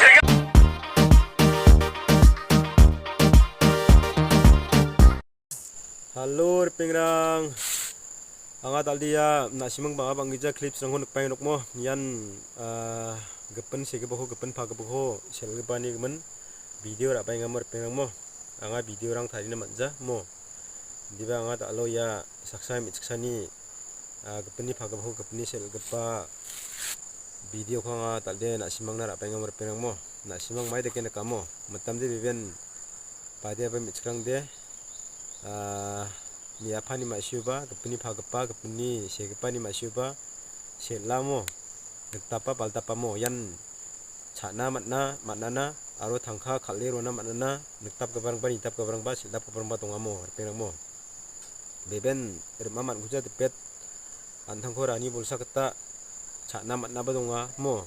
Halo pengrang anga taldia nasimang banga bangija clip sang hon pai nokmo yan gepen se gebo gepen pha gebo sel bani gemen video ra pai ngamar pengrang mo anga video rang thari na manja mo diba anga ta lo ya saksa mi saksani gepeni pha gebo gepeni sel gepa video khanga talde nasimang na ra pai ngamar pengrang mo nasimang mai de ken kamo matam de beben pade ba mi sakrang de ni apa ni masyuba gepeni phagapa gepeni segepa ni masyuba selamo getapa baltapa mo yan chana matna aro thangkha khalero na matna nektap gabarang bani tap gabarang ba silap gabarang ba tongamo perang mo beben ermaman guja tepet anthangko rani bolsa keta chana matna ba donga mo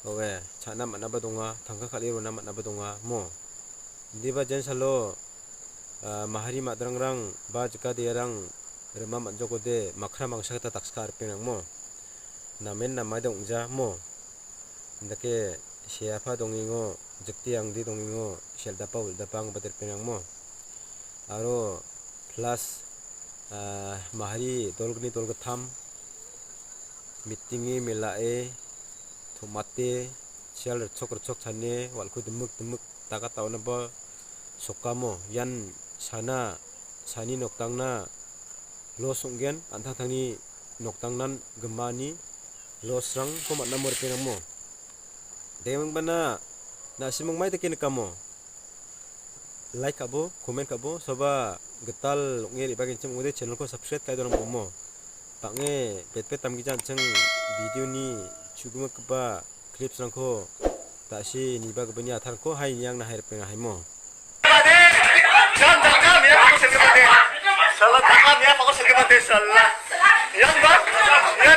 oke chana matna ba donga thangkha khalero na matna ba donga mo diba jen salo mahari madrangrang ba jika derang rema manjokode makra mangsa kata takskar penang mo namen nama dongja mo ndake siapa dongingo jekti ang di dongingo seldapa uldapang bater penang mo aro plus mahari tolgni tolgatham meetingi melae thomate sial chok chane walku demuk taka tauna ba sokamo yan sana sani noktangna los onggen antang tangni noktangnan gemani losrang ko matna mor penang mo demang bana nasimang mai tekin kamo like abo comment abo soba getal ngeri bagin cem ngode channel ko subscribe kai dorang mo pange pet tam gijan ceng video ni chuguma keba clips rang ko tasi ni bag benya thar ko hai yang na hair penga hai mo salah takam ya fokus ke salah yang bang ya